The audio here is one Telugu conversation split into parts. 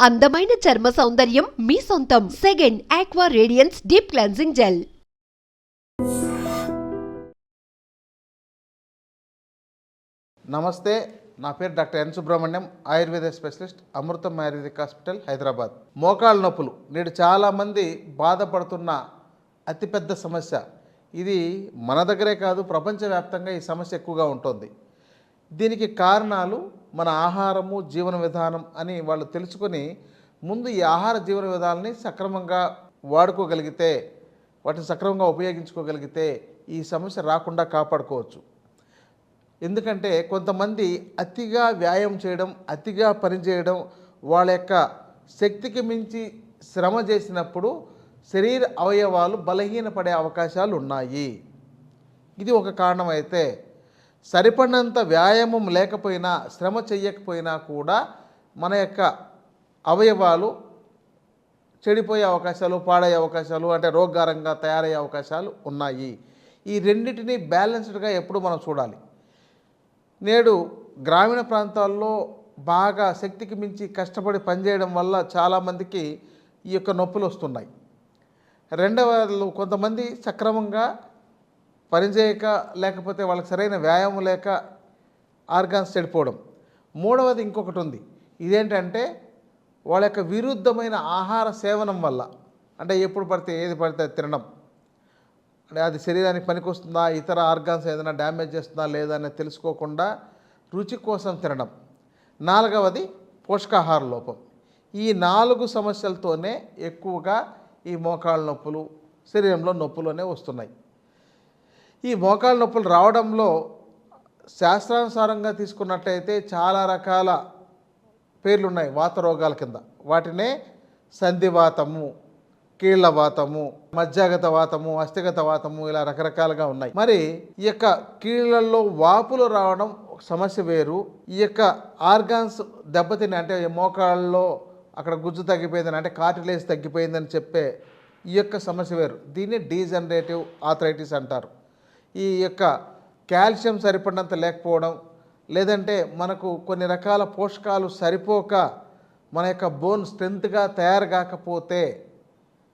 అందమైన చర్మ సౌందర్యం మీ సొంతం. Second aqua radiance deep cleansing gel. నమస్తే, నా పేరు doctor N Subrahmanyam, Ayurveda specialist, Amrutham Ayurvedic hospital, Hyderabad. మోకాళ్ళ నొప్పులు నేడు చాలామంది బాధపడుతున్న అతిపెద్ద సమస్య. ఇది మన దగ్గరే కాదు, ప్రపంచవ్యాప్తంగా ఈ సమస్య ఎక్కువగా ఉంటుంది. దీనికి కారణాలు మన ఆహారము, జీవన విధానం అని వాళ్ళు తెలుసుకొని ముందు ఈ ఆహార జీవన విధానాన్ని సక్రమంగా వాడుకోగలిగితే, వాటిని సక్రమంగా ఉపయోగించుకోగలిగితే ఈ సమస్య రాకుండా కాపాడుకోవచ్చు. ఎందుకంటే కొంతమంది అతిగా వ్యాయామం చేయడం, అతిగా పనిచేయడం, వాళ్ళ యొక్క శక్తికి మించి శ్రమ చేసినప్పుడు శరీర అవయవాలు బలహీనపడే అవకాశాలు ఉన్నాయి. ఇది ఒక కారణం అయితే, సరిపడినంత వ్యాయామం లేకపోయినా, శ్రమ చెయ్యకపోయినా కూడా మన యొక్క అవయవాలు చెడిపోయే అవకాశాలు, పాడయ్యే అవకాశాలు, అంటే రోగారంగా తయారయ్యే అవకాశాలు ఉన్నాయి. ఈ రెండింటినీ బ్యాలెన్స్డ్గా ఎప్పుడు మనం చూడాలి. నేడు గ్రామీణ ప్రాంతాల్లో బాగా శక్తికి మించి కష్టపడి పనిచేయడం వల్ల చాలామందికి ఈ యొక్క నొప్పులు వస్తున్నాయి. రెండవది, కొంతమంది సక్రమంగా పనిచేయక, లేకపోతే వాళ్ళకి సరైన వ్యాయామం లేక ఆర్గాన్స్ చెడిపోవడం. మూడవది ఇంకొకటి ఉంది. ఇదేంటంటే వాళ్ళ యొక్క విరుద్ధమైన ఆహార సేవనం వల్ల, అంటే ఎప్పుడు పడితే ఏది పడితే తినడం, అంటే అది శరీరానికి పనికొస్తుందా, ఇతర ఆర్గాన్స్ ఏదైనా డ్యామేజ్ చేస్తుందా లేదా అని తెలుసుకోకుండా రుచి కోసం తినడం. నాలుగవది పోషకాహార లోపం. ఈ 4 సమస్యలతోనే ఎక్కువగా ఈ మోకాళ్ళ నొప్పులు, శరీరంలో నొప్పులు అనేవి వస్తున్నాయి. ఈ మోకాళ్ళ నొప్పులు రావడంలో శాస్త్రానుసారంగా తీసుకున్నట్లయితే చాలా రకాల పేర్లు ఉన్నాయి వాత రోగాల కింద. వాటినే సంధివాతము, కీళ్లవాతము, మజ్జాగత వాతము, అస్థిగత వాతము, ఇలా రకరకాలుగా ఉన్నాయి. మరి ఈ యొక్క కీళ్లలో వాపులు రావడం సమస్య వేరు, ఈ యొక్క ఆర్గాన్స్ దెబ్బతిని, అంటే మోకాళ్ళలో అక్కడ గుజ్జు తగ్గిపోయిందని, అంటే కార్టిలేజ్ తగ్గిపోయిందని చెప్పే ఈ యొక్క సమస్య వేరు. దీన్ని డీజనరేటివ్ ఆర్థరైటిస్ అంటారు. ఈ యొక్క కాల్షియం సరిపడినంత లేకపోవడం, లేదంటే మనకు కొన్ని రకాల పోషకాలు సరిపోక మన యొక్క బోన్ స్ట్రెంత్గా తయారు కాకపోతే,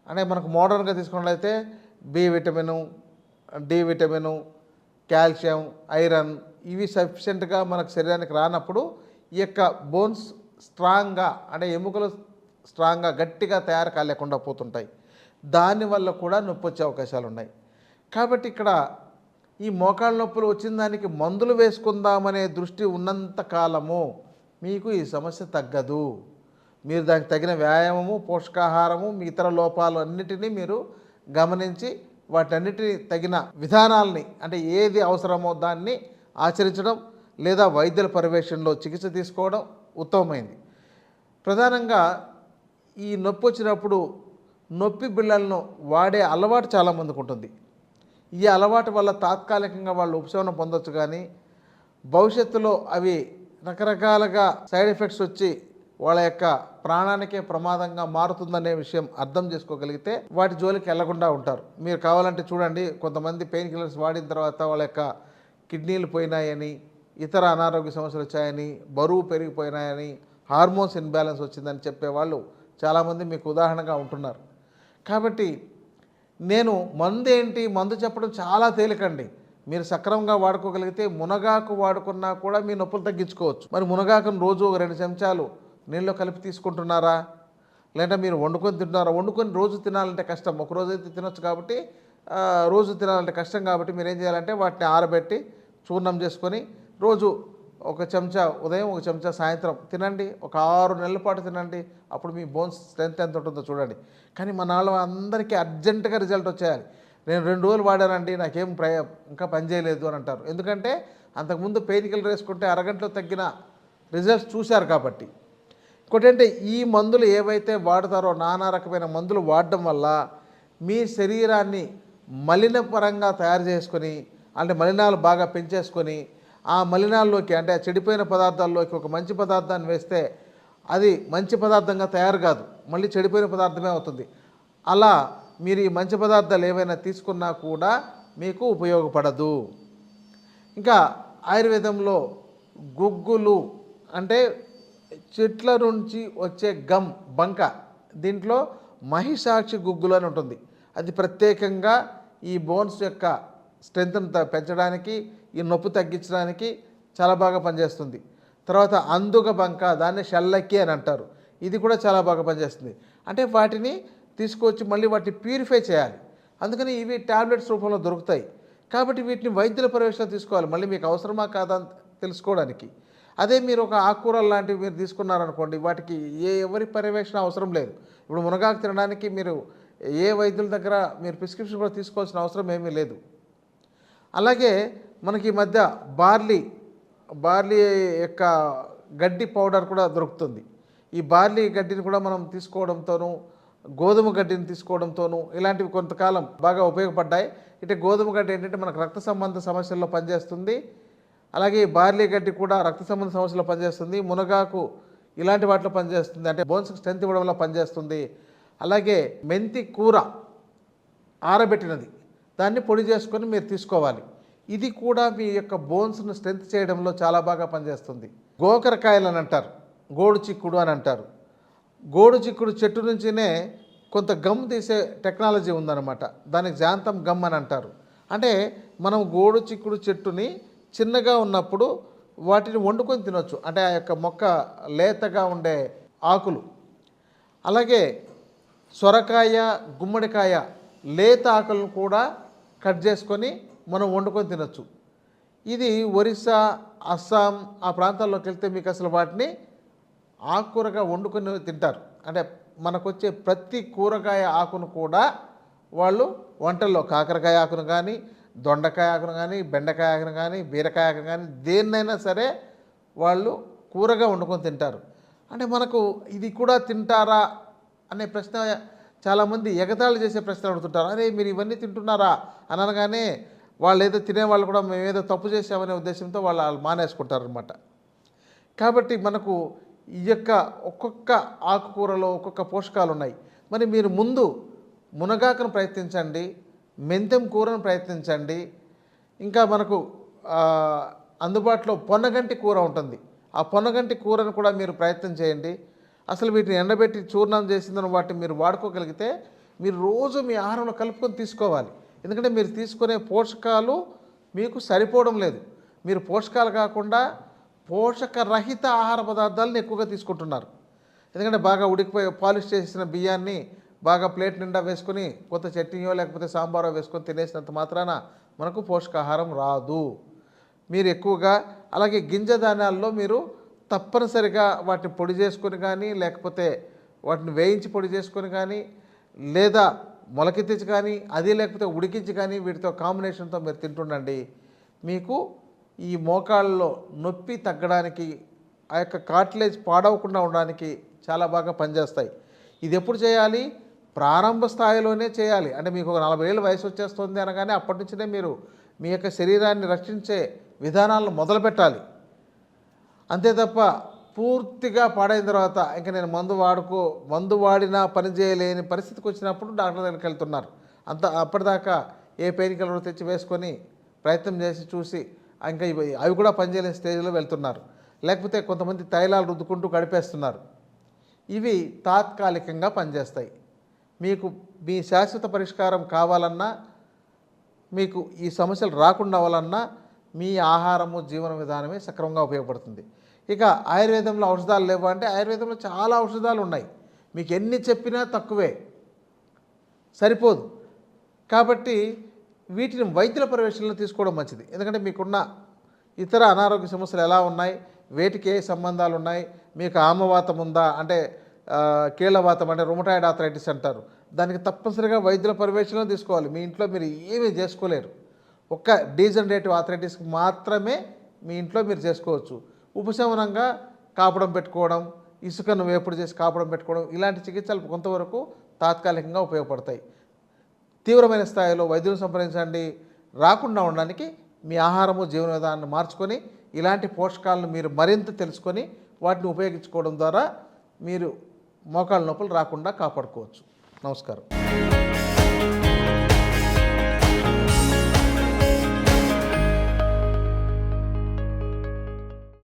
అంటే మనకు మోడర్న్గా తీసుకున్నట్లయితే B vitamin, D vitamin, calcium, iron ఇవి సఫిషియెంట్గా మనకు శరీరానికి రానప్పుడు ఈ యొక్క బోన్స్ స్ట్రాంగ్గా, అంటే ఎముకలు స్ట్రాంగ్గా గట్టిగా తయారు కాలేకుండా పోతుంటాయి. దానివల్ల కూడా నొప్పి వచ్చే అవకాశాలు ఉన్నాయి. కాబట్టి ఇక్కడ ఈ మోకాళ్ళ నొప్పులు వచ్చిన దానికి మందులు వేసుకుందామనే దృష్టి ఉన్నంత కాలము మీకు ఈ సమస్య తగ్గదు. మీరు దానికి తగిన వ్యాయామము, పోషకాహారము, ఇతర లోపాలు అన్నిటినీ మీరు గమనించి వాటన్నిటిని తగిన విధానాలని, అంటే ఏది అవసరమో దాన్ని ఆచరించడం, లేదా వైద్యుల పర్యవేక్షణలో చికిత్స తీసుకోవడం ఉత్తమమైంది. ప్రధానంగా ఈ నొప్పి వచ్చినప్పుడు నొప్పి బిళ్ళలను వాడే అలవాటు చాలామందికి ఉంటుంది. ఈ అలవాటు వల్ల తాత్కాలికంగా వాళ్ళు ఉపశమనం పొందొచ్చు, కానీ భవిష్యత్తులో అవి రకరకాలుగా సైడ్ ఎఫెక్ట్స్ వచ్చి వాళ్ళ యొక్క ప్రాణానికే ప్రమాదంగా మారుతుందనే విషయం అర్థం చేసుకోగలిగితే వాటి జోలికి వెళ్లకుండా ఉంటారు. మీరు కావాలంటే చూడండి, కొంతమంది పెయిన్ కిల్లర్స్ వాడిన తర్వాత వాళ్ళ యొక్క కిడ్నీలు పోయినాయని, ఇతర అనారోగ్య సమస్యలు వచ్చాయని, బరువు పెరిగిపోయినాయని, హార్మోన్స్ ఇన్బ్యాలెన్స్ వచ్చిందని చెప్పేవాళ్ళు చాలామంది మీకు ఉదాహరణగా ఉంటున్నారు. కాబట్టి నేను మందు చెప్పడం చాలా తేలికండి. మీరు సక్రమంగా వాడుకోగలిగితే మునగాకు వాడుకున్నా కూడా మీ నొప్పులు తగ్గించుకోవచ్చు. మరి మునగాకును రోజు 2 చెంచాలు నీళ్ళలో కలిపి తీసుకుంటున్నారా, లేదంటే మీరు వండుకొని తింటున్నారా? వండుకొని రోజు తినాలంటే కష్టం, ఒక రోజు అయితే తినొచ్చు. కాబట్టి రోజు తినాలంటే కష్టం. కాబట్టి మీరు ఏం చేయాలంటే వాటిని ఆరబెట్టి చూర్ణం చేసుకొని రోజు 1 చెంచా ఉదయం, 1 చెంచా సాయంత్రం తినండి. ఒక 6 నెలల పాటు తినండి. అప్పుడు మీ బోన్స్ స్ట్రెంత్ ఎంత ఉంటుందో చూడండి. కానీ మన వాళ్ళు అందరికీ అర్జెంటుగా రిజల్ట్ వచ్చేయాలి. నేను 2 రోజులు వాడానండి, నాకేం ఇంకా పనిచేయలేదు అని అంటారు. ఎందుకంటే అంతకుముందు పెయిన్ కిల్లర్ వేసుకుంటే అరగంటలో తగ్గిన రిజల్ట్స్ చూశారు కాబట్టి. ఇంకోటంటే ఈ మందులు ఏవైతే వాడతారో, నానా రకమైన మందులు వాడడం వల్ల మీ శరీరాన్ని మలినపరంగా తయారు చేసుకొని, అంటే మలినాలు బాగా పెంచేసుకొని, ఆ మలినాల్లోకి, అంటే చెడిపోయిన పదార్థాల్లోకి ఒక మంచి పదార్థాన్ని వేస్తే అది మంచి పదార్థంగా తయారు కాదు, మళ్ళీ చెడిపోయిన పదార్థమే అవుతుంది. అలా మీరు ఈ మంచి పదార్థాలు ఏవైనా తీసుకున్నా కూడా మీకు ఉపయోగపడదు. ఇంకా ఆయుర్వేదంలో గుగ్గులు, అంటే చెట్ల నుంచి వచ్చే బంక దీంట్లో మహిషాక్షి గుగ్గులు అని ఉంటుంది. అది ప్రత్యేకంగా ఈ బోన్స్ యొక్క స్ట్రెంగ్త్ని పెంచడానికి, ఈ నొప్పి తగ్గించడానికి చాలా బాగా పనిచేస్తుంది. తర్వాత అందుగ బంక, దాన్ని షల్లక్కి అని అంటారు. ఇది కూడా చాలా బాగా పనిచేస్తుంది. అంటే వాటిని తీసుకొచ్చి మళ్ళీ వాటిని ప్యూరిఫై చేయాలి. అందుకని ఇవి ట్యాబ్లెట్స్ రూపంలో దొరుకుతాయి. కాబట్టి వీటిని వైద్యుల పర్యవేక్షణ తీసుకోవాలి, మళ్ళీ మీకు అవసరమా కాదా తెలుసుకోవడానికి. అదే మీరు ఒక ఆకుకూరలు లాంటివి మీరు తీసుకున్నారనుకోండి, వాటికి ఎవరి పర్యవేక్షణ అవసరం లేదు. ఇప్పుడు మునగాకు తినడానికి మీరు ఏ వైద్యుల దగ్గర మీరు ప్రిస్క్రిప్షన్ కూడా తీసుకోవాల్సిన అవసరం ఏమీ లేదు. అలాగే మనకి ఈ మధ్య బార్లీ యొక్క గడ్డి పౌడర్ కూడా దొరుకుతుంది. ఈ బార్లీ గడ్డిని కూడా మనం తీసుకోవడంతోనూ, గోధుమ గడ్డిని తీసుకోవడంతోనూ ఇలాంటివి కొంతకాలం బాగా ఉపయోగపడ్డాయి. ఇటు గోధుమ గడ్డి ఏంటంటే మనకు రక్త సంబంధ సమస్యల్లో పనిచేస్తుంది. అలాగే బార్లీ గడ్డి కూడా రక్త సంబంధ సమస్యలో పనిచేస్తుంది. మునగాకు ఇలాంటి వాటిలో పనిచేస్తుంది, అంటే బోన్స్కి స్ట్రెంత్ ఇవ్వడంలో పనిచేస్తుంది. అలాగే మెంతి కూర ఆరబెట్టినది, దాన్ని పొడి చేసుకొని మీరు తీసుకోవాలి. ఇది కూడా మీ యొక్క బోన్స్ను స్ట్రెంత్ చేయడంలో చాలా బాగా పనిచేస్తుంది. గోకరకాయలు అని అంటారు, గోడు చిక్కుడు అని అంటారు. గోడు చిక్కుడు చెట్టు నుంచినే కొంత గమ్ తీసే టెక్నాలజీ ఉందన్నమాట. దానికి జాంతం గమ్ అని అంటారు. అంటే మనం గోడు చిక్కుడు చెట్టుని చిన్నగా ఉన్నప్పుడు వాటిని వండుకొని తినొచ్చు, అంటే ఆ యొక్క మొక్క లేతగా ఉండే ఆకులు. అలాగే సొరకాయ, గుమ్మడికాయ లేత ఆకులను కూడా కట్ చేసుకొని మనం వండుకొని తినొచ్చు. ఇది ఒరిస్సా, అస్సాం ఆ ప్రాంతాల్లోకి వెళ్తే మీకు అసలు వాటిని ఆకుకూరగా వండుకొని తింటారు. అంటే మనకొచ్చే ప్రతి కూరగాయ ఆకును కూడా వాళ్ళు వంటల్లో కాకరకాయ ఆకును కానీ, దొండకాయ ఆకును కానీ, బెండకాయ ఆకును కానీ, బీరకాయ ఆకును కానీ దేన్నైనా సరే వాళ్ళు కూరగా వండుకొని తింటారు. అంటే మనకు ఇది కూడా తింటారా అనే ప్రశ్న చాలామంది ఎగతాళి చేసే ప్రశ్న అడుగుతుంటారు. అరే మీరు ఇవన్నీ తింటున్నారా అని అనగానే వాళ్ళు ఏదో తినేవాళ్ళు కూడా మేమేదో తప్పు చేసామనే ఉద్దేశంతో వాళ్ళు మానేసుకుంటారనమాట. కాబట్టి మనకు ఈ యొక్క ఒక్కొక్క ఆకుకూరలో ఒక్కొక్క పోషకాలు ఉన్నాయి. మరి మీరు ముందు మునగాకును ప్రయత్నించండి, మెంతెం కూరను ప్రయత్నించండి. ఇంకా మనకు అందుబాటులో పొన్నగంటి కూర ఉంటుంది, ఆ పొన్నగంటి కూరను కూడా మీరు ప్రయత్నం చేయండి. అసలు వీటిని ఎండబెట్టి చూర్ణం చేసిందని వాటిని మీరు వాడుకోగలిగితే మీరు రోజు మీ ఆహారంలో కలుపుకొని తీసుకోవాలి. ఎందుకంటే మీరు తీసుకునే పోషకాలు మీకు సరిపోవడం లేదు. మీరు పోషకాలు కాకుండా పోషకరహిత ఆహార పదార్థాలను ఎక్కువగా తీసుకుంటున్నారు. ఎందుకంటే బాగా ఉడికిపోయి పాలిష్ చేసిన బియ్యాన్ని బాగా ప్లేట్ నిండా వేసుకొని కొత్త చట్నీయో లేకపోతే సాంబారో వేసుకొని తినేసినంత మాత్రాన మనకు పోషకాహారం రాదు. మీరు ఎక్కువగా అలాగే గింజ ధాన్యాల్లో మీరు తప్పనిసరిగా వాటిని పొడి చేసుకొని కానీ, లేకపోతే వాటిని వేయించి పొడి చేసుకొని కానీ, లేదా మొలకెత్తించి కానీ, అది లేకపోతే ఉడికించి కానీ వీటితో కాంబినేషన్తో మీరు తింటుండండి. మీకు ఈ మోకాళ్ళలో నొప్పి తగ్గడానికి, ఆ యొక్క కార్టిలేజ్ పాడవకుండా ఉండడానికి చాలా బాగా పనిచేస్తాయి. ఇది ఎప్పుడు చేయాలి? ప్రారంభ స్థాయిలోనే చేయాలి. అంటే మీకు ఒక 40 ఏళ్ళ వయసు వచ్చేస్తుంది అనగానే అప్పటి నుంచినే మీరు మీ యొక్క శరీరాన్ని రక్షించే విధానాలను మొదలుపెట్టాలి. అంతే తప్ప పూర్తిగా పాడైన తర్వాత ఇంకా నేను మందు వాడినా పని చేయలేని పరిస్థితికి వచ్చినప్పుడు డాక్టర్ దగ్గరికి వెళ్తున్నారు. అప్పటిదాకా ఏ పెయిన్ కిల్లర్ తెచ్చి వేసుకొని ప్రయత్నం చేసి చూసి ఇంకా అవి కూడా పనిచేయలేని స్టేజ్లో వెళ్తున్నారు. లేకపోతే కొంతమంది తైలాలు రుద్దుకుంటూ గడిపేస్తున్నారు. ఇవి తాత్కాలికంగా పనిచేస్తాయి. మీకు మీ శాశ్వత పరిష్కారం కావాలన్నా, మీకు ఈ సమస్యలు రాకుండా అవ్వాలన్నా మీ ఆహారము, జీవన విధానమే సక్రమంగా ఉపయోగపడుతుంది. ఇక ఆయుర్వేదంలో ఔషధాలు లేవు అంటే ఆయుర్వేదంలో చాలా ఔషధాలు ఉన్నాయి. మీకు ఎన్ని చెప్పినా తక్కువే, సరిపోదు. కాబట్టి వీటిని వైద్యుల పర్యవేక్షణలో తీసుకోవడం మంచిది. ఎందుకంటే మీకున్న ఇతర అనారోగ్య సమస్యలు ఎలా ఉన్నాయి, వేటికి ఏ సంబంధాలు ఉన్నాయి, మీకు ఆమవాతం ఉందా అంటే కీళ్ళవాతం అంటే రుమటాయిడ్ ఆర్థరైటిస్ అంటారు, దానికి తప్పనిసరిగా వైద్యుల పర్యవేక్షణలో తీసుకోవాలి. మీ ఇంట్లో మీరు ఏమీ చేసుకోలేరు. ఒక్క డీజనరేటివ్ ఆర్థరైటిస్కి మాత్రమే మీ ఇంట్లో మీరు చేసుకోవచ్చు. ఉపశమనంగా కాపడం పెట్టుకోవడం, ఇసుకను వేపుడు చేసి కాపడం పెట్టుకోవడం, ఇలాంటి చికిత్సలు కొంతవరకు తాత్కాలికంగా ఉపయోగపడతాయి. తీవ్రమైన స్థాయిలో వైద్యులను సంప్రదించండి. రాకుండా ఉండడానికి మీ ఆహారము, జీవన విధానాన్ని మార్చుకొని ఇలాంటి పోషకాలను మీరు మరింత తెలుసుకొని వాటిని ఉపయోగించుకోవడం ద్వారా మీరు మోకాళ్ళ నొప్పులు రాకుండా కాపాడుకోవచ్చు. నమస్కారం.